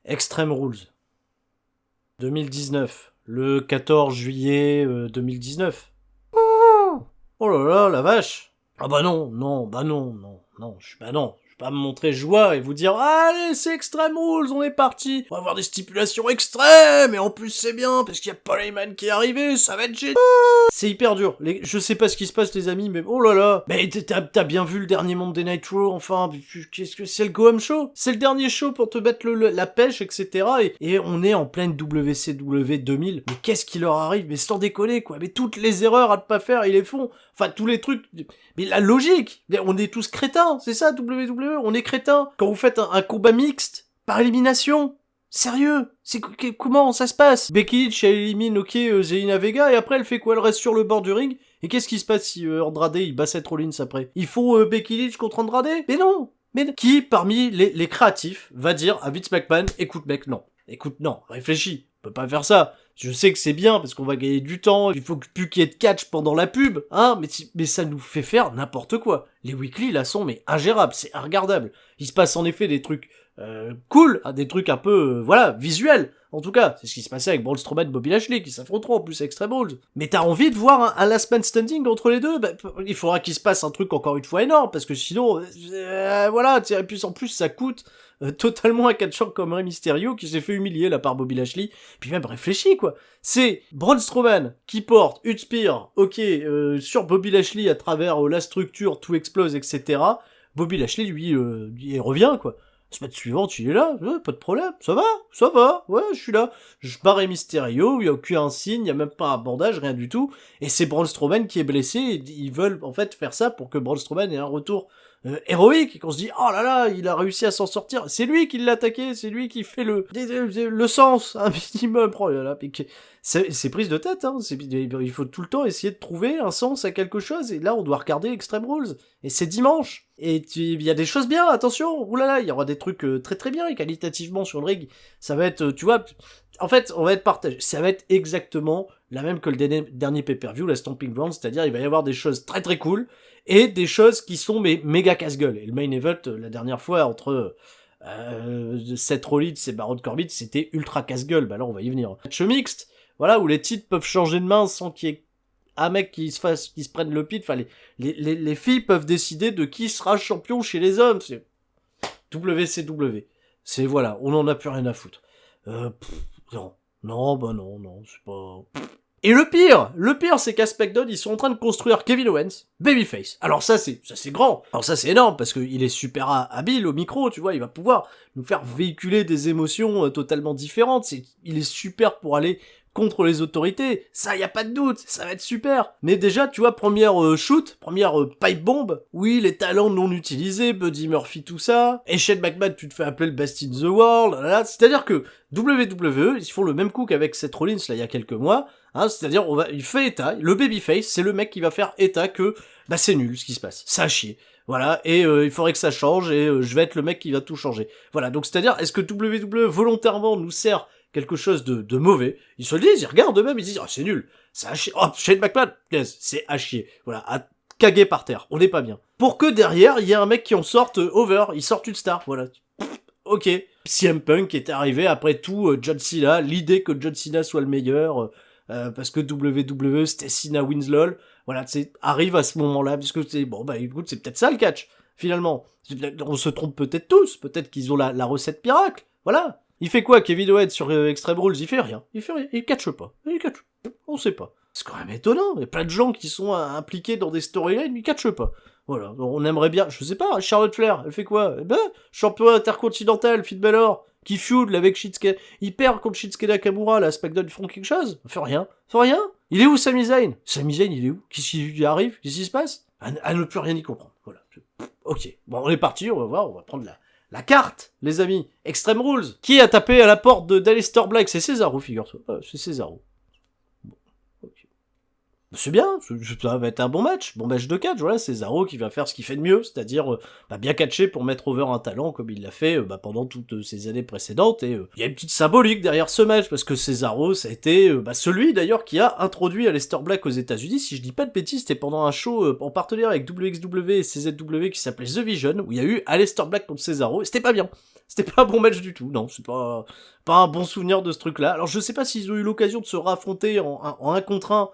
Extreme Rules. 2019. Le 14 juillet 2019. Oh là là, la vache. Ah bah non, je vais pas me montrer joie et vous dire allez, c'est Extreme Rules, on est parti. On va avoir des stipulations extrêmes et en plus c'est bien parce qu'il y a Paul Heyman qui est arrivé, ça va être génial. C'est hyper dur. Je sais pas ce qui se passe les amis, mais oh là là. Mais t'as bien vu le dernier Monday Night Raw, enfin, qu'est-ce que c'est le Go-Home Show? C'est le dernier show pour te mettre la pêche, etc. Et on est en pleine WCW 2000. Mais qu'est-ce qui leur arrive? Mais sans déconner quoi. Mais toutes les erreurs à ne pas faire, ils les font. Enfin, tous les trucs. Mais la logique. Mais on est tous crétins, c'est ça WWE. On est crétins. Quand vous faites un combat mixte par élimination. Sérieux? Comment ça se passe? Becky Lynch, elle élimine, Zelina Vega, et après, elle fait quoi? Elle reste sur le bord du ring? Et qu'est-ce qui se passe si Andrade, il bat Seth Rollins après? Il faut Becky Lynch contre Andrade? Mais non! Qui, parmi les créatifs, va dire à Vince McMahon, écoute mec, non. Écoute, non, réfléchis. On peut pas faire ça. Je sais que c'est bien, parce qu'on va gagner du temps, il faut plus qu'il y ait de catch pendant la pub, hein, mais ça nous fait faire n'importe quoi. Les weekly, là, sont, mais ingérables, c'est regardable. Il se passe en effet des trucs cool, des trucs un peu, visuels. En tout cas, c'est ce qui se passait avec Braun Strowman et Bobby Lashley, qui s'affronteront en plus avec Extreme Rules. Mais t'as envie de voir un last man standing entre les deux? Bah, il faudra qu'il se passe un truc encore une fois énorme, parce que sinon, et puis en plus ça coûte totalement un catcheur comme Rey Mysterio, qui s'est fait humilier là par Bobby Lashley. Puis même réfléchis quoi. C'est Braun Strowman qui porte une spear, sur Bobby Lashley à travers la structure, tout explose, etc. Bobby Lashley, lui, il revient quoi. Semaine suivante, il est là, pas de problème, ça va, ouais, je suis là. Je barre Mysterio, il y a aucun signe, il y a même pas un bandage, rien du tout. Et c'est Braun Strowman qui est blessé, et ils veulent en fait faire ça pour que Braun Strowman ait un retour héroïque, et qu'on se dit, oh là là, il a réussi à s'en sortir. C'est lui qui l'a attaqué, c'est lui qui fait le sens, un minimum. Oh là là, c'est prise de tête, hein. Il faut tout le temps essayer de trouver un sens à quelque chose, et là on doit regarder Extreme Rules. Et c'est dimanche. Et il y a des choses bien, attention, oulala, il y aura des trucs très très bien, et qualitativement sur le ring, ça va être, tu vois, en fait, on va être partagé, ça va être exactement la même que le dernier pay-per-view, la Stomping Ground, c'est-à-dire il va y avoir des choses très très cool, et des choses qui sont méga casse-gueule. Et le main event, la dernière fois, entre Seth Rollins et Baron Corbin, c'était ultra casse-gueule, bah là on va y venir. Match mixte, voilà, où les titres peuvent changer de main sans qu'il y ait un mec qui se prenne le pit, enfin les filles peuvent décider de qui sera champion chez les hommes, c'est WCW. C'est voilà, on en a plus rien à foutre. Non, c'est pas... Et le pire, c'est qu'à SmackDown, ils sont en train de construire Kevin Owens, babyface. Alors ça c'est grand. Alors ça c'est énorme, parce qu'il est super habile au micro, tu vois, il va pouvoir nous faire véhiculer des émotions totalement différentes. Il est super pour aller contre les autorités, ça y a pas de doute, ça va être super. Mais déjà, tu vois, première pipe bomb, oui, les talents non utilisés, Buddy Murphy, tout ça, et Shane McMahon, tu te fais appeler le Best in the World, c'est-à-dire que WWE, ils font le même coup qu'avec Seth Rollins, là, il y a quelques mois, hein, c'est-à-dire, il fait état, le babyface, c'est le mec qui va faire état que, c'est nul, ce qui se passe, ça a chier. Voilà, et il faudrait que ça change, et je vais être le mec qui va tout changer. Voilà, donc c'est-à-dire, est-ce que WWE volontairement nous sert quelque chose de mauvais? Ils se le disent, ils regardent eux-mêmes, ils disent, c'est nul, ça a chier, Shane McMahon, c'est à chier, voilà, à caguer par terre, on n'est pas bien. Pour que derrière, il y ait un mec qui en sorte over, il sorte une star, voilà. Ok. CM Punk est arrivé après tout, John Cena, l'idée que John Cena soit le meilleur, parce que WWE c'était Cena wins lol, voilà, arrive à ce moment-là, parce que écoute, c'est peut-être ça le catch, finalement. On se trompe peut-être tous, peut-être qu'ils ont la recette miracle, voilà. Il fait quoi, Kevin Owens, sur Extreme Rules? Il fait rien, il catche pas, on sait pas. C'est quand même étonnant, il y a plein de gens qui sont impliqués dans des storylines, ils catchent pas. Voilà, on aimerait bien, je sais pas, Charlotte Flair, elle fait quoi? Champion intercontinental, Finn Balor, qui feud avec Shinsuke, il perd contre Shinsuke Nakamura, là, SmackDown, ils font quelque chose? Fait rien. Il est où Sami Zayn? Sami Zayn, il est où? Qu'est-ce qui lui arrive? Qu'est-ce qui se passe? Elle ne peut rien y comprendre, voilà. Ok, bon, on est parti, on va voir, on va prendre la carte, les amis. Extreme Rules. Qui a tapé à la porte d'Aleister Black? C'est Cesaro, figure-toi. C'est Cesaro. Bon, ok. C'est bien, ça va être un bon match de catch, voilà, Cesaro qui va faire ce qu'il fait de mieux, c'est-à-dire bien catcher pour mettre over un talent comme il l'a fait pendant toutes ces années précédentes, et il y a une petite symbolique derrière ce match, parce que Cesaro, ça a été celui d'ailleurs qui a introduit Aleister Black aux États-Unis, si je dis pas de bêtises, c'était pendant un show en partenariat avec WXW et CZW qui s'appelait The Vision, où il y a eu Aleister Black contre Cesaro, et c'était pas bien. C'était pas un bon match du tout, non, c'est pas un bon souvenir de ce truc-là. Alors je sais pas s'ils ont eu l'occasion de se raffronter en 1 contre 1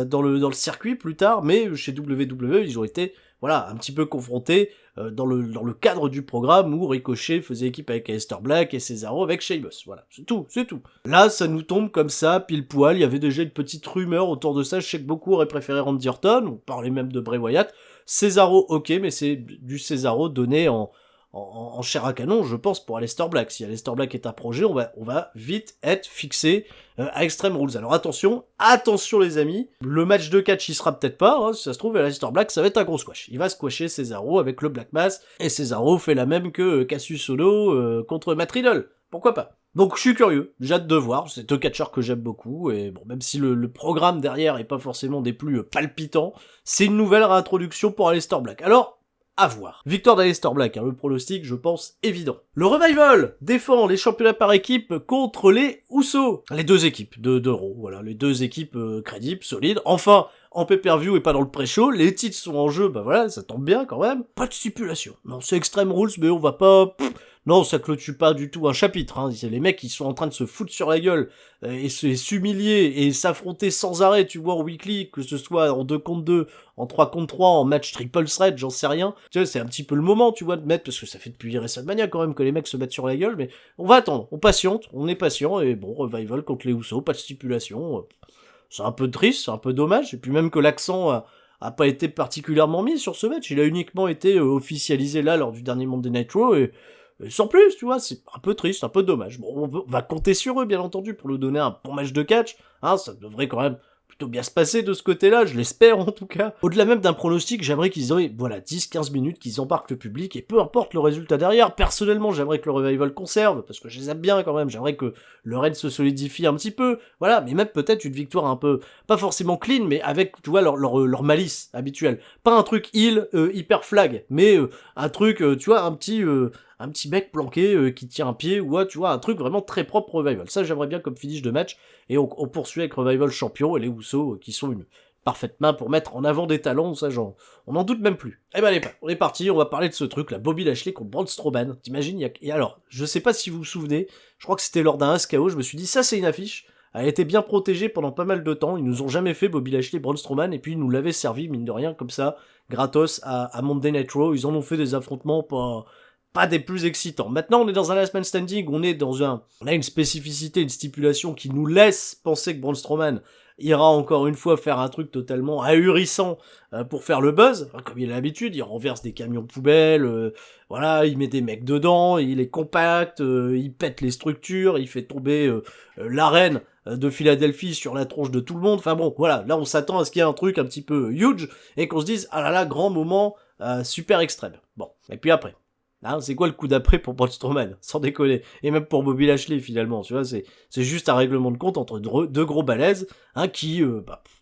dans le circuit plus tard, mais chez WWE, ils ont été un petit peu confrontés dans le cadre du programme où Ricochet faisait équipe avec Aleister Black et Cesaro avec Sheamus. Voilà, c'est tout. Là, ça nous tombe comme ça, pile poil. Il y avait déjà une petite rumeur autour de ça. Je sais que beaucoup auraient préféré Randy Orton, on parlait même de Bray Wyatt. Cesaro, ok, mais c'est du Cesaro donné en chair à canon, je pense, pour Aleister Black. Si Aleister Black est un projet, on va vite être fixé à Extreme Rules. Alors attention les amis, le match de catch il sera peut-être pas, si ça se trouve Aleister Black ça va être un gros squash. Il va squasher Cesaro avec le Black Mass, et Cesaro fait la même que Cassius Ohno contre Matt Riddle. Pourquoi pas? Donc je suis curieux, j'ai hâte de voir, c'est deux catcheurs que j'aime beaucoup, et bon, même si le programme derrière est pas forcément des plus palpitants, c'est une nouvelle réintroduction pour Aleister Black. Alors, à voir. Victoire d'Aleister Black, le pronostic, je pense, évident. Le Revival défend les championnats par équipe contre les Usos. Les deux équipes de Raw, voilà, les deux équipes crédibles, solides. Enfin, en pay-per-view et pas dans le pré-show, les titres sont en jeu, ça tombe bien quand même. Pas de stipulation. Non, c'est Extreme Rules, mais on va pas... Non, ça clôture pas du tout un chapitre, Les mecs, ils sont en train de se foutre sur la gueule, et s'humilier, et s'affronter sans arrêt, tu vois, en weekly, que ce soit en 2 contre 2, en 3 contre 3, en match triple threat, j'en sais rien. Tu vois, c'est un petit peu le moment, tu vois, de mettre, parce que ça fait depuis WrestleMania quand même que les mecs se battent sur la gueule, mais on va attendre, on patiente, on est patient, et bon, Revival contre les Usos, pas de stipulation, c'est un peu triste, c'est un peu dommage, et puis même que l'accent a pas été particulièrement mis sur ce match, il a uniquement été officialisé là, lors du dernier Monday Night Raw, et sans plus, tu vois, c'est un peu triste, un peu dommage. Bon, on va compter sur eux, bien entendu, pour nous donner un bon match de catch, ça devrait quand même plutôt bien se passer de ce côté-là, je l'espère en tout cas. Au-delà même d'un pronostic, j'aimerais qu'ils aient, 10-15 minutes, qu'ils embarquent le public, et peu importe le résultat derrière, personnellement, j'aimerais que le Revival conserve, parce que je les aime bien quand même, j'aimerais que le raid se solidifie un petit peu, voilà, mais même peut-être une victoire un peu, pas forcément clean, mais avec, tu vois, leur malice habituelle. Pas un truc heal, hyper flag, mais un truc, tu vois, un petit mec planqué qui tient un pied, ou tu vois, un truc vraiment très propre Revival. Ça, j'aimerais bien comme finish de match, et on poursuit avec Revival champion, et les Usos qui sont une parfaite main pour mettre en avant des talents, ça on n'en doute même plus. Eh ben allez, on est parti, on va parler de ce truc, la Bobby Lashley contre Braun Strowman. T'imagines, et alors, je sais pas si vous vous souvenez, je crois que c'était lors d'un SKO, je me suis dit, ça c'est une affiche, elle a été bien protégée pendant pas mal de temps, ils nous ont jamais fait Bobby Lashley, Braun Strowman, et puis ils nous l'avaient servi, mine de rien, comme ça, gratos, à Monday Night Raw, ils en ont fait des affrontements pas des plus excitants. Maintenant, on est dans un last man standing, on a une spécificité, une stipulation qui nous laisse penser que Braun Strowman ira encore une fois faire un truc totalement ahurissant pour faire le buzz, comme il a l'habitude, il renverse des camions poubelles, il met des mecs dedans, il est compact, il pète les structures, il fait tomber l'arène de Philadelphie sur la tronche de tout le monde, enfin bon, voilà, là on s'attend à ce qu'il y ait un truc un petit peu huge, et qu'on se dise, ah là là, grand moment, super extrême. Bon, et puis après, c'est quoi le coup d'après pour Braun Strowman, sans déconner, et même pour Bobby Lashley finalement, tu vois, c'est juste un règlement de compte entre deux gros balaises, qui,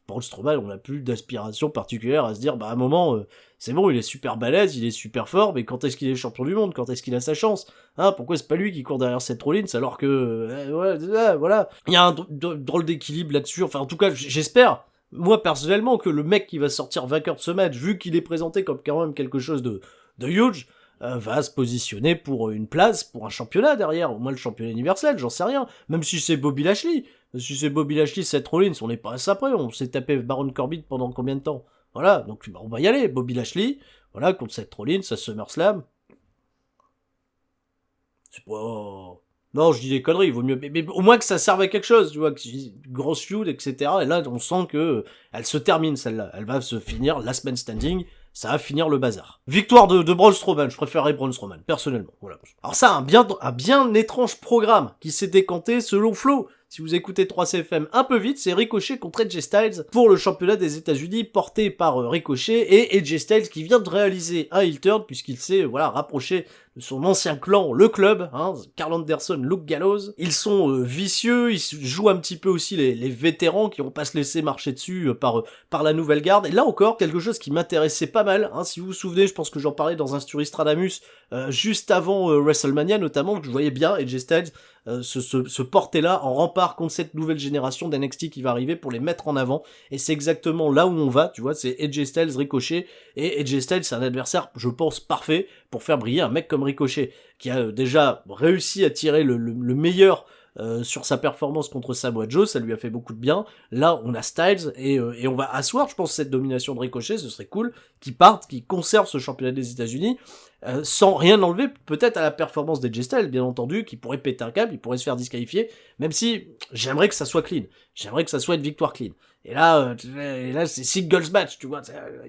Braun Strowman, on n'a plus d'aspiration particulière à se dire, à un moment, c'est bon, il est super balèze, il est super fort, mais quand est-ce qu'il est champion du monde, quand est-ce qu'il a sa chance, pourquoi c'est pas lui qui court derrière Seth Rollins, alors que, voilà, il y a un drôle d'équilibre là-dessus, enfin en tout cas, j'espère, moi personnellement, que le mec qui va sortir vainqueur de ce match, vu qu'il est présenté comme quand même quelque chose de huge, va se positionner pour une place, pour un championnat derrière, au moins le championnat universel, j'en sais rien, même si c'est Bobby Lashley, Seth Rollins, on n'est pas à ça près, on s'est tapé Baron Corbin pendant combien de temps, voilà, donc on va y aller, Bobby Lashley, contre Seth Rollins, à SummerSlam, c'est pas... Non, je dis des conneries, il vaut mieux, mais au moins que ça serve à quelque chose, tu vois, que grosse feud, etc., et là, on sent que elle se termine, celle-là, elle va se finir, last man standing, ça va finir le bazar. Victoire de Braun Strowman, je préférerais Braun Strowman, personnellement, voilà. Alors ça, un bien étrange programme qui s'est décanté selon Flo. Si vous écoutez 3CFM un peu vite, c'est Ricochet contre AJ Styles pour le championnat des États-Unis porté par Ricochet, et AJ Styles qui vient de réaliser un heel turn puisqu'il s'est rapproché son ancien clan, le club, hein, Karl Anderson, Luke Gallows. Ils sont vicieux, ils jouent un petit peu aussi les vétérans qui vont pas se laisser marcher dessus par la nouvelle garde. Et là encore, quelque chose qui m'intéressait pas mal, hein, si vous vous souvenez, je pense que j'en parlais dans un Sturistradamus, juste avant WrestleMania notamment, que je voyais bien AJ Styles se porter là en rempart contre cette nouvelle génération d'NXT qui va arriver pour les mettre en avant. Et c'est exactement là où on va, tu vois, c'est AJ Styles, Ricochet, et AJ Styles c'est un adversaire, je pense, parfait pour faire briller un mec comme Ricochet, qui a déjà réussi à tirer le meilleur sur sa performance contre Samoa Joe, ça lui a fait beaucoup de bien. Là, on a Styles et on va asseoir, je pense, cette domination de Ricochet, ce serait cool, qu'il parte, qu'il conserve ce championnat des États-Unis, sans rien enlever, peut-être à la performance des Styles, bien entendu, qui pourrait péter un câble, il pourrait se faire disqualifier, même si j'aimerais que ça soit clean, j'aimerais que ça soit une victoire clean. Et là c'est singles match, tu vois.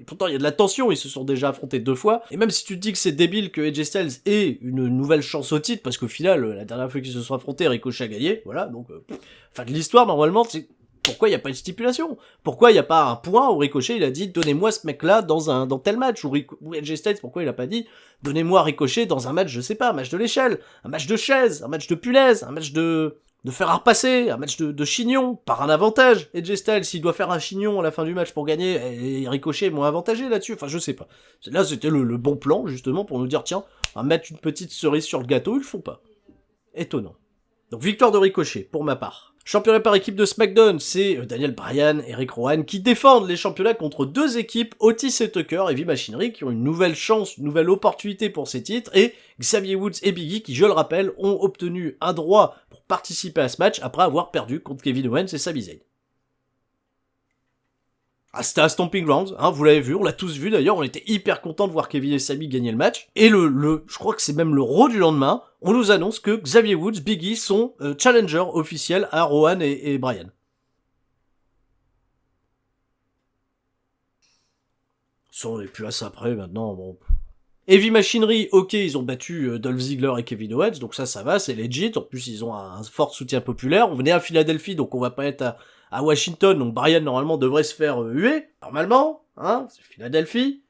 Pourtant, il y a de la tension, ils se sont déjà affrontés 2 fois. Et même si tu te dis que c'est débile que AJ Styles ait une nouvelle chance au titre, parce qu'au final, la dernière fois qu'ils se sont affrontés, Ricochet a gagné, voilà. Donc, fin de l'histoire, normalement, c'est pourquoi il n'y a pas une stipulation? Pourquoi il n'y a pas un point où Ricochet, il a dit, donnez-moi ce mec-là dans tel match? Ou AJ Styles, pourquoi il a pas dit, donnez-moi Ricochet dans un match, je sais pas, un match de l'échelle, un match de chaise, un match de punaise, un match de faire un repasser, un match de chignon, par un avantage. AJ Styles, s'il doit faire un chignon à la fin du match pour gagner, et Ricochet est moins avantagé là-dessus, enfin je sais pas. Là c'était le bon plan, justement, pour nous dire, tiens, on va mettre une petite cerise sur le gâteau, ils le font pas. Étonnant. Donc victoire de Ricochet, pour ma part. Championnat par équipe de SmackDown, c'est Daniel Bryan et Eric Rowan qui défendent les championnats contre 2 équipes, Otis et Tucker et V-Machinery, qui ont une nouvelle chance, une nouvelle opportunité pour ces titres, et Xavier Woods et Big E qui, je le rappelle, ont obtenu un droit pour participer à ce match après avoir perdu contre Kevin Owens et Sami Zayn. Ah, c'était à Stomping Grounds, hein, vous l'avez vu, on l'a tous vu d'ailleurs, on était hyper contents de voir Kevin et Sami gagner le match. Et je crois que c'est même le Raw du lendemain, on nous annonce que Xavier Woods, Big E sont challenger officiels à Rowan et Bryan. Ça, on est plus à ça après maintenant, bon. Heavy Machinery, ok, ils ont battu Dolph Ziggler et Kevin Owens, donc ça va, c'est legit. En plus, ils ont un fort soutien populaire. On venait à Philadelphie, donc on va pas être à Washington, donc Bryan, normalement, devrait se faire huer, normalement, hein, c'est Philadelphie.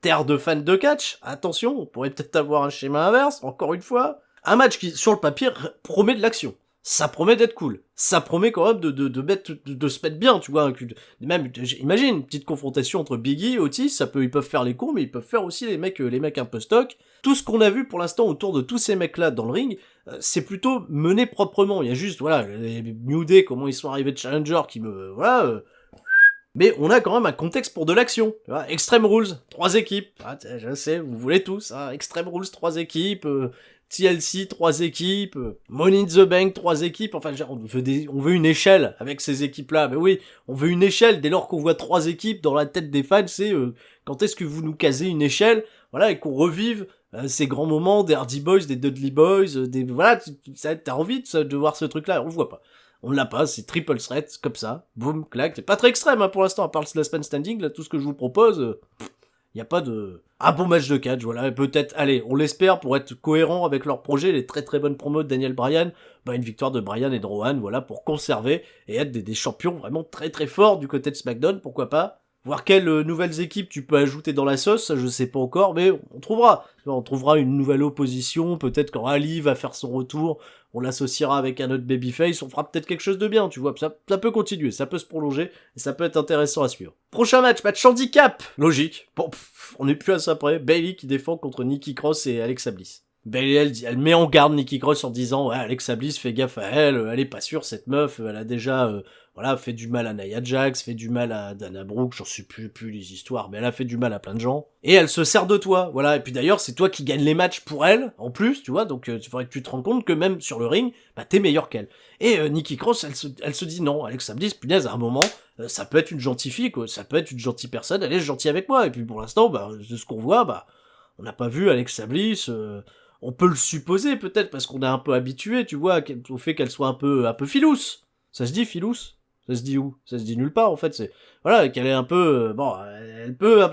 Terre de fans de catch, attention, on pourrait peut-être avoir un schéma inverse, encore une fois. Un match qui, sur le papier, promet de l'action. Ça promet d'être cool. Ça promet quand même de se mettre bien, tu vois. Même, imagine, une petite confrontation entre Biggie et Otis, ils peuvent faire les cons, mais ils peuvent faire aussi les mecs un peu stock. Tout ce qu'on a vu pour l'instant autour de tous ces mecs-là dans le ring, c'est plutôt mené proprement. Il y a juste, voilà, les New Day, comment ils sont arrivés de Challenger qui mais on a quand même un contexte pour de l'action. Tu vois, Extreme Rules, 3 équipes. Ah, je sais, vous voulez tous, hein. Extreme Rules, 3 équipes. TLC, 3 équipes, Money in the Bank, 3 équipes, enfin, on veut une échelle avec ces équipes-là, mais oui, on veut une échelle, dès lors qu'on voit 3 équipes dans la tête des fans, c'est quand est-ce que vous nous casez une échelle, voilà, et qu'on revive ces grands moments des Hardy Boys, des Dudley Boys, voilà, t'as envie de voir ce truc-là, on le voit pas. On l'a pas, c'est triple threat, comme ça, boum, clac, c'est pas très extrême, hein, pour l'instant, à part le last man standing, là, tout ce que je vous propose, y a pas de... Un bon match de catch, voilà, peut-être, allez, on l'espère, pour être cohérent avec leur projet, les très très bonnes promos de Daniel Bryan, une victoire de Bryan et de Rowan, voilà, pour conserver et être des champions vraiment très très forts du côté de SmackDown, pourquoi pas. Voir quelles nouvelles équipes tu peux ajouter dans la sauce, ça je sais pas encore, mais on trouvera. On trouvera une nouvelle opposition, peut-être quand Ali va faire son retour, on l'associera avec un autre babyface, on fera peut-être quelque chose de bien, tu vois. Ça peut continuer, ça peut se prolonger, et ça peut être intéressant à suivre. Prochain match handicap. Logique. Bon, on est plus à ça près. Bayley qui défend contre Nikki Cross et Alexa Bliss. Bayley, elle met en garde Nikki Cross en disant, ouais, Alexa Bliss, fais gaffe à elle est pas sûre, cette meuf, elle a déjà, fait du mal à Nia Jax, fait du mal à Dana Brooke, j'en sais plus les histoires, mais elle a fait du mal à plein de gens. Et elle se sert de toi, voilà, et puis d'ailleurs, c'est toi qui gagne les matchs pour elle, en plus, tu vois, donc il faudrait que tu te rends compte que même sur le ring, t'es meilleur qu'elle. Et Nikki Cross, elle se dit non, Alexa Bliss, punaise, à un moment, ça peut être une gentille fille, quoi, ça peut être une gentille personne, elle est gentille avec moi, et puis pour l'instant, de ce qu'on voit, on n'a pas vu Alexa Bliss, on peut le supposer peut-être parce qu'on est un peu habitué, tu vois, au fait qu'elle soit un peu filousse. Ça se dit filousse? Ça se dit où? Ça se dit nulle part en fait. C'est voilà, qu'elle est un peu elle peut.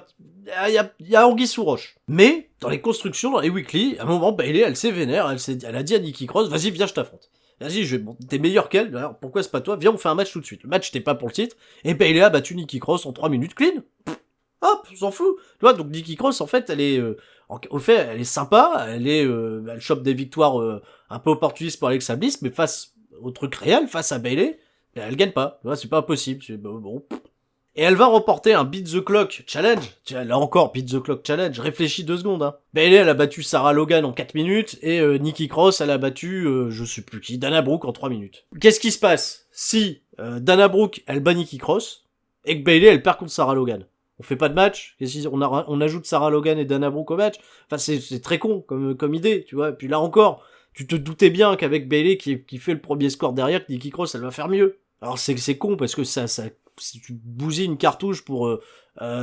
Il y a anguille sous roche. Mais dans les constructions, dans les weekly, à un moment, Bayley, elle s'est vénère, elle a dit à Nikki Cross, vas-y, viens, je t'affronte. Vas-y, t'es meilleur qu'elle, alors pourquoi c'est pas toi? Viens, on fait un match tout de suite. Le match t'es pas pour le titre, et Bayley a battu Nikki Cross en 3 minutes clean. Hop, on s'en fout. Tu vois, donc Nikki Cross, en fait, elle est... au fait, elle est sympa, elle chope des victoires un peu opportunistes pour Alexa Bliss, mais face au truc réel, face à Bayley, elle gagne pas. Tu vois, c'est pas possible. Bon. Et elle va remporter un Beat the Clock Challenge. Là encore, Beat the Clock Challenge. Réfléchis 2 secondes, hein. Bayley, elle a battu Sarah Logan en 4 minutes, et Nikki Cross, elle a battu, je sais plus qui, Dana Brooke en 3 minutes. Qu'est-ce qui se passe si Dana Brooke, elle bat Nikki Cross, et que Bayley, elle perd contre Sarah Logan? On fait pas de match? On ajoute Sarah Logan et Dana Brooke au match? Enfin, c'est très con comme idée, tu vois. Et puis là encore, tu te doutais bien qu'avec Bayley qui fait le premier score derrière, que Nikki Cross, elle va faire mieux. Alors c'est con parce que ça si tu bousilles une cartouche pour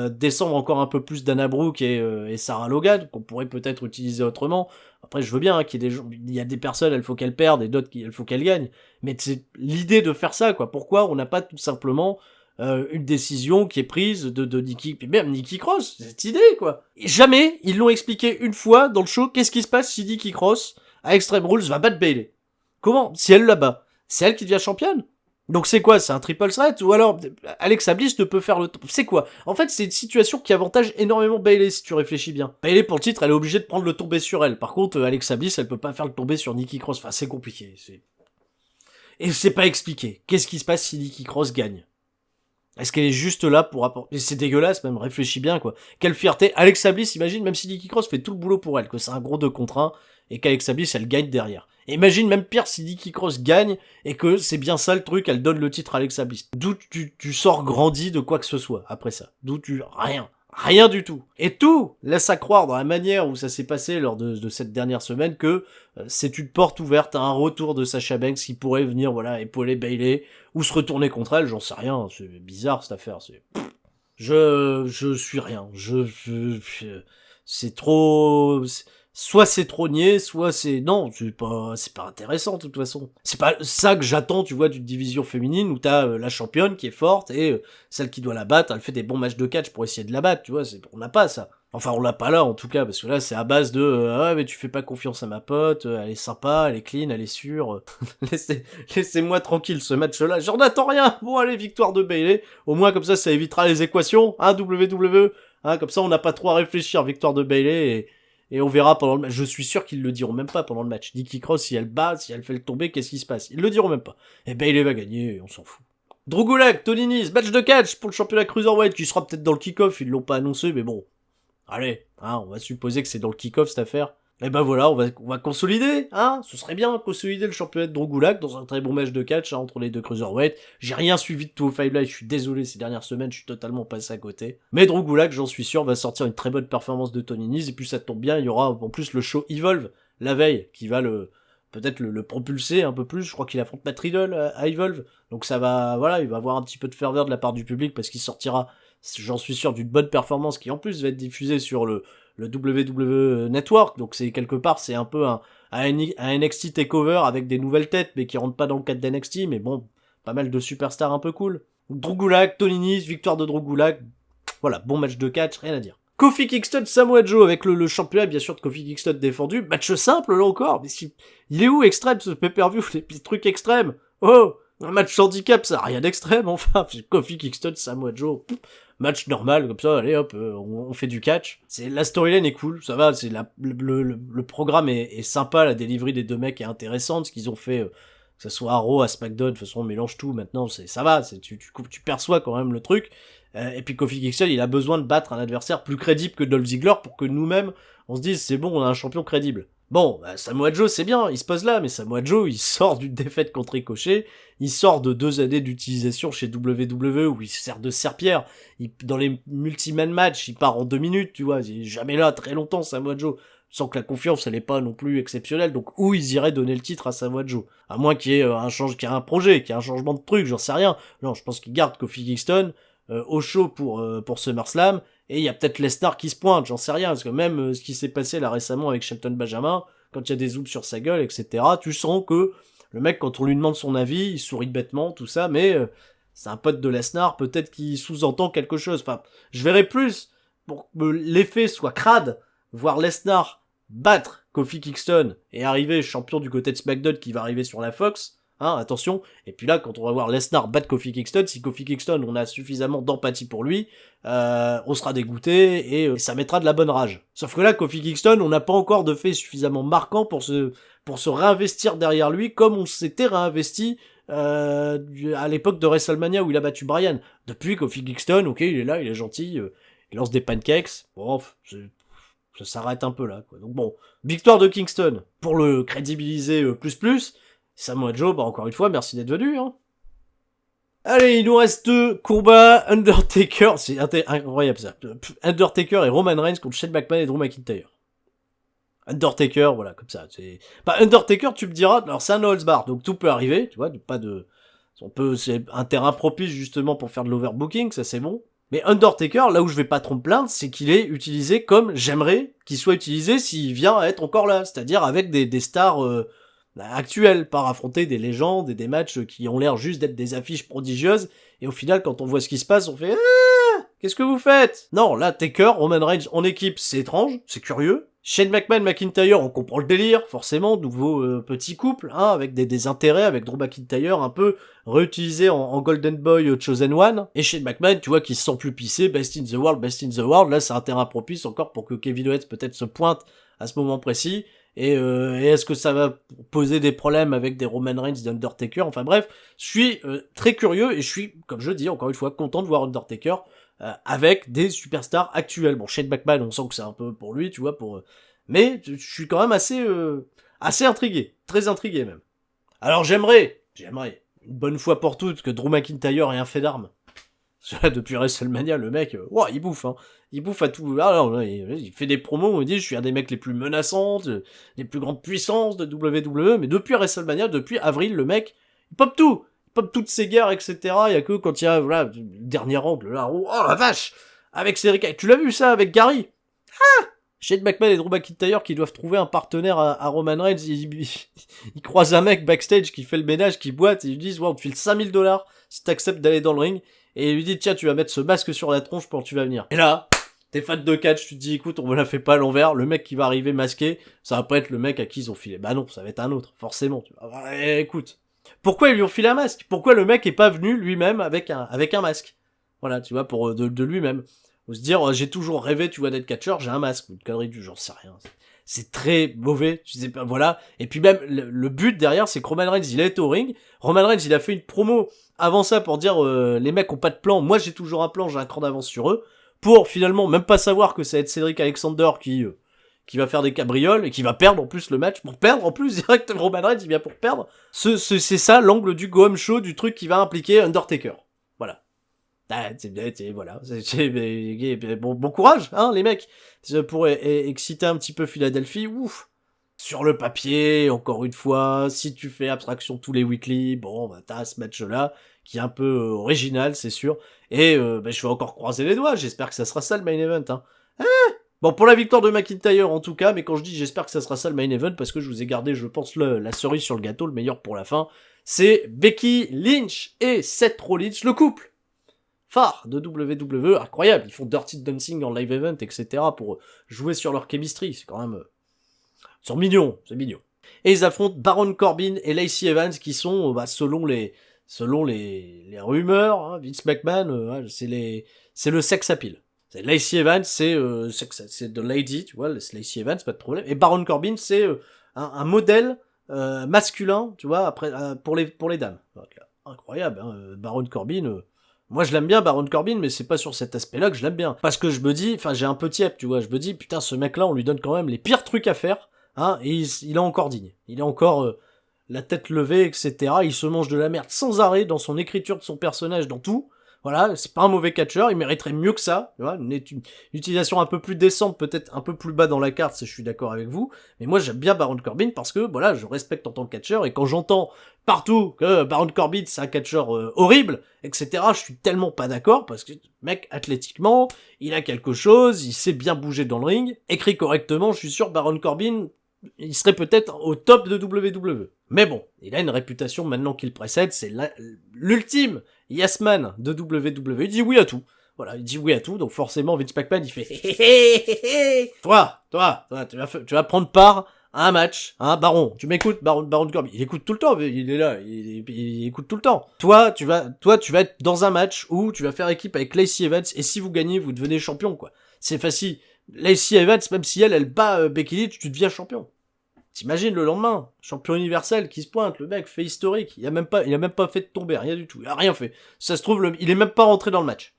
descendre encore un peu plus Dana Brooke et Sarah Logan, qu'on pourrait peut-être utiliser autrement. Après, je veux bien qu'il y ait il y a des personnes, il faut qu'elles perdent, et d'autres, il faut qu'elles gagnent. Mais c'est l'idée de faire ça, quoi. Pourquoi on n'a pas tout simplement une décision qui est prise de Nikki, puis même Nikki Cross, cette idée, quoi. Et jamais, ils l'ont expliqué une fois dans le show, qu'est-ce qui se passe si Nikki Cross, à Extreme Rules, va battre Bayley. Comment? Si elle la bat, c'est elle qui devient championne? Donc c'est quoi? C'est un triple threat? Ou alors Alexa Bliss ne peut faire le... C'est quoi? En fait, c'est une situation qui avantage énormément Bayley, si tu réfléchis bien. Bayley, pour le titre, elle est obligée de prendre le tombé sur elle. Par contre, Alexa Bliss, elle peut pas faire le tombé sur Nikki Cross. Enfin, c'est compliqué. Et c'est pas expliqué. Qu'est-ce qui se passe si Nikki Cross gagne? Est-ce qu'elle est juste là pour apporter... C'est dégueulasse, même, réfléchis bien, quoi. Quelle fierté. Alexa Bliss, imagine, même si Nikki Cross fait tout le boulot pour elle, que c'est un gros 2 contre 1, et qu'Alexa Bliss, elle gagne derrière. Et imagine même pire si Nikki Cross gagne, et que c'est bien ça le truc, elle donne le titre à Alexa Bliss. D'où tu sors grandi de quoi que ce soit, après ça. Rien. Rien du tout. Et tout laisse à croire dans la manière où ça s'est passé lors de cette dernière semaine que c'est une porte ouverte à un retour de Sasha Banks qui pourrait venir, voilà, épauler Bayley, ou se retourner contre elle, j'en sais rien, c'est bizarre cette affaire, je suis rien, c'est trop, soit c'est trop niais, soit non, c'est pas intéressant de toute façon. C'est pas ça que j'attends, tu vois, d'une division féminine où t'as la championne qui est forte et celle qui doit la battre, elle fait des bons matchs de catch pour essayer de la battre, tu vois, on n'a pas ça. Enfin, on l'a pas là, en tout cas, parce que là, c'est à base de ah ouais, mais tu fais pas confiance à ma pote, elle est sympa, elle est clean, elle est sûre. Laissez-moi tranquille, ce match-là. J'en attends rien. Bon, allez, victoire de Bayley. Au moins, comme ça évitera les équations, hein, WWE. Hein, comme ça, on n'a pas trop à réfléchir. Victoire de Bayley et on verra pendant le match. Je suis sûr qu'ils le diront même pas pendant le match. Nikki Cross, si elle bat, si elle fait le tomber, qu'est-ce qui se passe? Ils le diront même pas. Et Bayley va gagner, on s'en fout. Drew Gulak, Tony Nese, match de catch pour le championnat Cruiserweight qui sera peut-être dans le kick-off. Ils l'ont pas annoncé, mais bon. Allez, hein, on va supposer que c'est dans le kick-off cette affaire. Et ben voilà, on va consolider, hein. Ce serait bien consolider le championnat de Drew Gulak dans un très bon match de catch, hein, entre les deux cruiserweight. J'ai rien suivi de 205 Live, je suis désolé, ces dernières semaines, je suis totalement passé à côté. Mais Drew Gulak, j'en suis sûr, va sortir une très bonne performance de Tony Nese, et puis ça tombe bien, il y aura en plus le show Evolve la veille, qui va peut-être le propulser un peu plus. Je crois qu'il affronte Matt Riddle à Evolve, donc ça va, voilà, il va avoir un petit peu de ferveur de la part du public parce qu'il sortira, j'en suis sûr, d'une bonne performance qui en plus va être diffusée sur le WWE Network, donc c'est quelque part, c'est un peu un NXT Takeover avec des nouvelles têtes, mais qui rentrent pas dans le cadre d'NXT, mais bon, pas mal de superstars un peu cool. Drew Gulak, Tony Nese, victoire de Drew Gulak, voilà, bon match de catch, rien à dire. Kofi Kingston, Samoa Joe avec le championnat, bien sûr, de Kofi Kingston défendu, match simple là encore, mais il est où extrême ce pay-per-view, les petits trucs extrêmes? Oh, un match handicap, ça a rien d'extrême, enfin, Kofi Kingston, Samoa Joe, match normal, comme ça, allez hop, on fait du catch. La storyline est cool, ça va, le programme est sympa, la delivery des deux mecs est intéressante, ce qu'ils ont fait, que ce soit à Raw, à SmackDown, de toute façon on mélange tout maintenant, ça va, tu perçois quand même le truc. Et puis Kofi Kingston, il a besoin de battre un adversaire plus crédible que Dolph Ziggler pour que nous-mêmes, on se dise, c'est bon, on a un champion crédible. Bon, Samoa Joe, c'est bien, il se pose là, mais Samoa Joe, il sort d'une défaite contre Ricochet, il sort de 2 années d'utilisation chez WWE où il sert de serpillère, dans les multi-man matchs, il part en 2 minutes, tu vois, il est jamais là très longtemps, Samoa Joe, sans que la confiance, elle est pas non plus exceptionnelle, donc où ils iraient donner le titre à Samoa Joe? À moins qu'il y ait qu'il y ait un projet, qu'il y ait un changement de truc, j'en sais rien. Non, je pense qu'ils gardent Kofi Kingston au show pour SummerSlam, et il y a peut-être Lesnar qui se pointe, j'en sais rien, parce que même ce qui s'est passé là récemment avec Shelton Benjamin, quand il y a des zooms sur sa gueule, etc., tu sens que le mec, quand on lui demande son avis, il sourit bêtement, tout ça, mais c'est un pote de Lesnar, peut-être qu'il sous-entend quelque chose. Enfin, je verrais plus, pour que l'effet soit crade, voir Lesnar battre Kofi Kingston et arriver champion du côté de SmackDown qui va arriver sur la Fox, hein, attention. Et puis là, quand on va voir Lesnar battre Kofi Kingston, si Kofi Kingston, on a suffisamment d'empathie pour lui, on sera dégoûté et ça mettra de la bonne rage. Sauf que là, Kofi Kingston, on n'a pas encore de fait suffisamment marquant pour se réinvestir derrière lui, comme on s'était réinvesti à l'époque de WrestleMania où il a battu Bryan. Depuis, Kofi Kingston, ok, il est là, il est gentil, il lance des pancakes, bon, ça s'arrête un peu là, quoi. Donc bon, victoire de Kingston, pour le crédibiliser plus, Samoa Joe, bah encore une fois, merci d'être venu, hein. Allez, il nous reste 2 combats, Undertaker, c'est incroyable ça, Undertaker et Roman Reigns contre Shane McMahon et Drew McIntyre. Undertaker, voilà, comme ça, c'est... Bah, Undertaker, tu me diras, alors c'est un no holds bar, donc tout peut arriver, tu vois, c'est un terrain propice justement pour faire de l'overbooking, ça c'est bon. Mais Undertaker, là où je vais pas trop me plaindre, c'est qu'il est utilisé comme j'aimerais qu'il soit utilisé s'il vient à être encore là, c'est-à-dire avec des stars actuelles, par affronter des légendes et des matchs qui ont l'air juste d'être des affiches prodigieuses, et au final, quand on voit ce qui se passe, on fait qu'est-ce que vous faites? Non, là, Taker, Roman Reigns en équipe, c'est étrange, c'est curieux. Shane McMahon, McIntyre, on comprend le délire, forcément, nouveau petit couple, hein, avec des intérêts, avec Drew McIntyre un peu réutilisé en Golden Boy Chosen One, et Shane McMahon, tu vois, qui se sent plus pissé, best in the world, là c'est un terrain propice encore pour que Kevin Owens peut-être se pointe à ce moment précis, et est-ce que ça va poser des problèmes avec des Roman Reigns d'Undertaker, enfin bref, je suis très curieux, et je suis, comme je dis, encore une fois, content de voir Undertaker, avec des superstars actuels. Bon, Shane McMahon, on sent que c'est un peu pour lui, tu vois, mais je suis quand même assez intrigué, très intrigué même. Alors j'aimerais, une bonne fois pour toutes, que Drew McIntyre ait un fait d'armes. Depuis WrestleMania, le mec, il bouffe, hein. Il bouffe à tout. Alors, il fait des promos, il dit, je suis un des mecs les plus menaçants, les plus grandes puissances de WWE, mais depuis WrestleMania, depuis avril, le mec, il pop tout. Pop toutes ses guerres, etc. Il y a que quand il y a, voilà, le dernier angle, là, oh la vache! Avec Cédric, tu l'as vu ça avec Gary? Shane McMahon et Drew McIntyre qui doivent trouver un partenaire à Roman Reigns, ils croisent un mec backstage qui fait le ménage, qui boite, et ils lui disent, on te file $5,000 si t'acceptes d'aller dans le ring, et il lui dit, tiens, tu vas mettre ce masque sur la tronche quand tu vas venir. Et là, t'es fan de catch, tu te dis, écoute, on me la fait pas à l'envers, le mec qui va arriver masqué, ça va pas être le mec à qui ils ont filé. Bah non, ça va être un autre, forcément. Écoute. Pourquoi ils lui ont filé un masque? Pourquoi le mec est pas venu lui-même avec un masque? Voilà, tu vois, pour de lui-même. Ou se dire, j'ai toujours rêvé, tu vois, d'être catcheur, j'ai un masque, ou une connerie du genre, sais rien. C'est très mauvais, tu sais pas, voilà. Et puis même, le but derrière, c'est que Roman Reigns, il a été au ring. Roman Reigns, il a fait une promo avant ça pour dire, les mecs ont pas de plan, moi j'ai toujours un plan, j'ai un cran d'avance sur eux. Pour finalement même pas savoir que ça va être Cédric Alexander qui va faire des cabrioles et qui va perdre en plus le match. Pour perdre en plus, direct, Roman Reigns, il vient pour perdre. C'est ça l'angle du go home show, du truc qui va impliquer Undertaker. Voilà. Voilà. Bon courage, hein, les mecs. Pour exciter un petit peu Philadelphie, ouf. Sur le papier, encore une fois, si tu fais abstraction tous les weekly, bon, bah, t'as ce match-là, qui est un peu original, c'est sûr. Et je vais encore croiser les doigts, j'espère que ça sera ça le main event, hein. Bon, pour la victoire de McIntyre en tout cas, mais quand je dis j'espère que ça sera ça le main event, parce que je vous ai gardé, je pense, la cerise sur le gâteau, le meilleur pour la fin, c'est Becky Lynch et Seth Rollins, le couple phare de WWE, incroyable, ils font Dirty Dancing en live event, etc. pour jouer sur leur chemistry, c'est quand même... Ils sont mignons, c'est mignon. Et ils affrontent Baron Corbin et Lacey Evans, qui sont, selon les rumeurs, hein, Vince McMahon, c'est le sex appeal. Lacey Evans, c'est The Lady, tu vois, Lacey Evans, pas de problème. Et Baron Corbin, c'est un modèle masculin, tu vois, après pour les dames. Donc, incroyable, hein, Baron Corbin. Moi, je l'aime bien, Baron Corbin, mais c'est pas sur cet aspect-là que je l'aime bien. Parce que je me dis, j'ai un peu tiep, tu vois, je me dis, putain, ce mec-là, on lui donne quand même les pires trucs à faire, hein, et il est encore digne. Il est encore la tête levée, etc. Il se mange de la merde sans arrêt dans son écriture de son personnage, dans tout. Voilà, c'est pas un mauvais catcheur, il mériterait mieux que ça, tu vois, une utilisation un peu plus décente, peut-être un peu plus bas dans la carte, si je suis d'accord avec vous, mais moi j'aime bien Baron Corbin parce que, voilà, je respecte en tant que catcheur, et quand j'entends partout que Baron Corbin c'est un catcheur horrible, etc., je suis tellement pas d'accord, parce que, mec, athlétiquement, il a quelque chose, il sait bien bouger dans le ring, écrit correctement, je suis sûr Baron Corbin, il serait peut-être au top de WWE. Mais bon, il a une réputation maintenant qu'il précède, c'est l'ultime yes man de WWE, il dit oui à tout. Voilà, il dit oui à tout, donc forcément Vince McMahon il fait toi, tu vas prendre part un match, hein, Baron, tu m'écoutes, Baron de Corbin, il écoute tout le temps, il est là, il écoute tout le temps. Toi, tu vas être dans un match où tu vas faire équipe avec Lacey Evans, et si vous gagnez, vous devenez champion, quoi. C'est facile. Lacey Evans, même si elle bat Becky Lynch, tu deviens champion. T'imagines le lendemain, champion universel qui se pointe, le mec fait historique, il a même pas fait de tomber, rien du tout, il a rien fait. Ça se trouve, il est même pas rentré dans le match.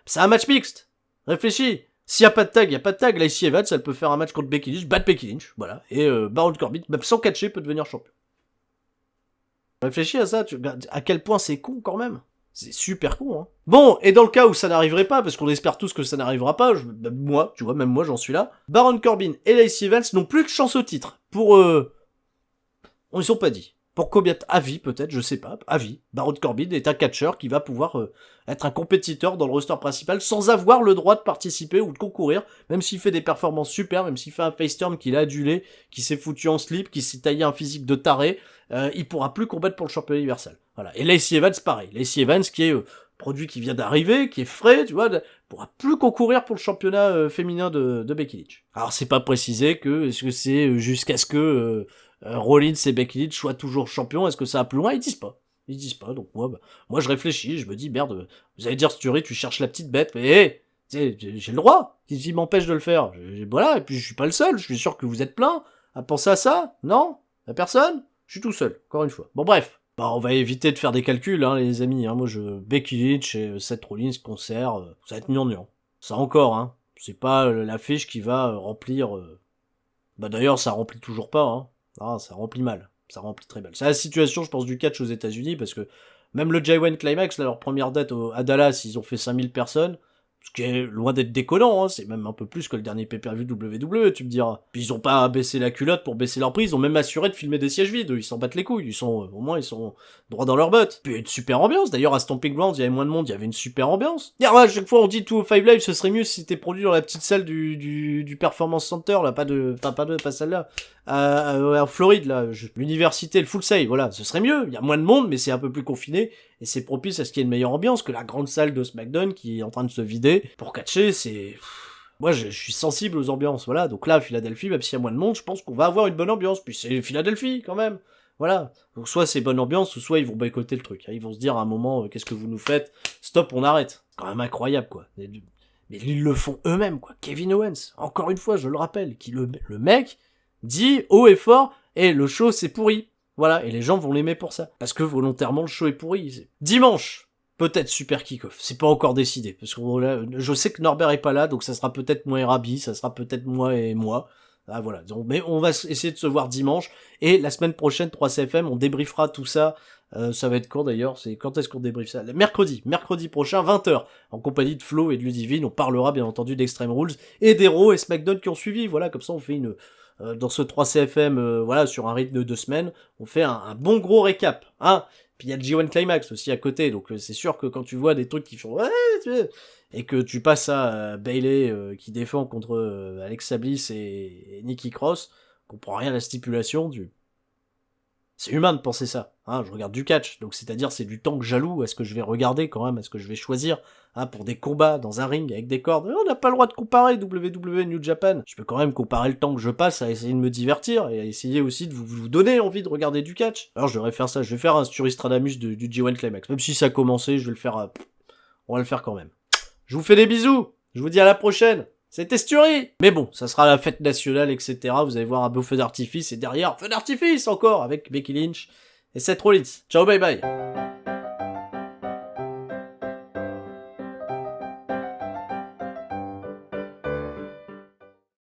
C'est un match mixte. Réfléchis. S'il y a pas de tag, il y a pas de tag. Lacey Evans, elle peut faire un match contre Becky Lynch, battre Becky Lynch, voilà. Et Baron Corbin, même sans catcher, peut devenir champion. Réfléchis à ça, à quel point c'est con quand même. C'est super con, hein. Bon, et dans le cas où ça n'arriverait pas, parce qu'on espère tous que ça n'arrivera pas, moi, tu vois, même moi j'en suis là, Baron Corbin et Lacey Evans n'ont plus de chance au titre. Pour ils sont pas dit. Pour combien à vie peut-être, je sais pas, à vie. Baron Corbin est un catcheur qui va pouvoir être un compétiteur dans le roster principal sans avoir le droit de participer ou de concourir, même s'il fait des performances super, même s'il fait un face turn qu'il a adulé, qui s'est foutu en slip, qui s'est taillé un physique de taré, il pourra plus combattre pour le championnat universel. Voilà. Et Lacey Evans, pareil. Lacey Evans qui est produit qui vient d'arriver, qui est frais, tu vois, pourra plus concourir pour le championnat féminin de Becky Lynch. Alors c'est pas précisé est-ce que c'est jusqu'à ce que Rollins et Becky Lynch soient toujours champions, est-ce que ça va plus loin? Ils disent pas. Donc moi je réfléchis, je me dis merde, vous allez dire Stury, tu cherches la petite bête, mais j'ai le droit, qui m'empêche de le faire. Voilà, et puis je suis pas le seul, je suis sûr que vous êtes plein à penser à ça, non? La personne? Je suis tout seul, encore une fois. Bon bref. Bah, on va éviter de faire des calculs, hein, les amis. Hein. Moi, Becky Lynch et Seth Rollins concert, ça va être gnangnan. Ça encore, hein. C'est pas l'affiche qui va remplir. Bah d'ailleurs, ça remplit toujours pas, hein. Ah, ça remplit mal. Ça remplit très mal. C'est la situation, je pense, du catch aux États-Unis parce que même le J1 Climax, là, leur première date à Dallas, ils ont fait 5000 personnes. Ce qui est loin d'être déconnant, hein, c'est même un peu plus que le dernier pay-per-view WWE, tu me diras. Puis ils ont pas baissé la culotte pour baisser leur prix, ils ont même assuré de filmer des sièges vides, ils s'en battent les couilles, au moins ils sont droits dans leur botte. Puis il y a une super ambiance, d'ailleurs à Stomping Grounds, il y avait moins de monde, il y avait une super ambiance. D'ailleurs, à chaque fois on dit 205 Live, ce serait mieux si c'était produit dans la petite salle du Performance Center, là, pas celle-là. En Floride, là, l'université, le Full Sail, voilà, ce serait mieux, il y a moins de monde, mais c'est un peu plus confiné, et c'est propice à ce qu'il y ait une meilleure ambiance que la grande salle de SmackDown qui est en train de se vider. Pour catcher, moi, je suis sensible aux ambiances, voilà. Donc là, Philadelphie, même s'il y a moins de monde, je pense qu'on va avoir une bonne ambiance. Puis c'est Philadelphie, quand même. Voilà. Donc soit c'est bonne ambiance, ou soit ils vont boycotter le truc. Ils vont se dire à un moment, qu'est-ce que vous nous faites? Stop, on arrête. C'est quand même incroyable, quoi. Mais ils le font eux-mêmes, quoi. Kevin Owens, encore une fois, je le rappelle, le mec dit haut et fort, le show c'est pourri. Voilà, et les gens vont l'aimer pour ça. Parce que volontairement, le show est pourri. Dimanche, peut-être Super Kick-Off, c'est pas encore décidé, parce que je sais que Norbert est pas là, donc ça sera peut-être moi et Rabi, ça sera peut-être moi et moi. Ah voilà, donc, mais on va essayer de se voir dimanche, et la semaine prochaine, 3CFM, on débriefera tout ça, ça va être quand d'ailleurs, quand est-ce qu'on débriefe ça? Mercredi prochain, 20h, en compagnie de Flo et de Ludivine, on parlera bien entendu d'Extreme Rules, et des Raw et SmackDown qui ont suivi, voilà, comme ça on fait dans ce 3CFM, voilà, sur un rythme de 2 semaines, on fait un bon gros récap, hein. Puis il y a le G1 Climax aussi à côté, donc c'est sûr que quand tu vois des trucs qui font ouais, et que tu passes à Bayley qui défend contre Alexa Bliss et Nikki Cross, comprends rien à la stipulation c'est humain de penser ça, hein, je regarde du catch, donc c'est-à-dire c'est du temps que jaloux, est-ce que je vais regarder quand même, est-ce que je vais choisir, hein, pour des combats dans un ring avec des cordes, on n'a pas le droit de comparer WWE New Japan, je peux quand même comparer le temps que je passe à essayer de me divertir, et à essayer aussi de vous donner envie de regarder du catch. Alors je devrais faire ça, je vais faire un Sturistradamus du G1 Climax, même si ça a commencé, je vais le faire, on va le faire quand même. Je vous fais des bisous, je vous dis à la prochaine. C'était Stury. Mais bon, ça sera la fête nationale, etc. Vous allez voir un beau feu d'artifice, et derrière, feu d'artifice encore, avec Becky Lynch et Seth Rollins. Ciao, bye bye.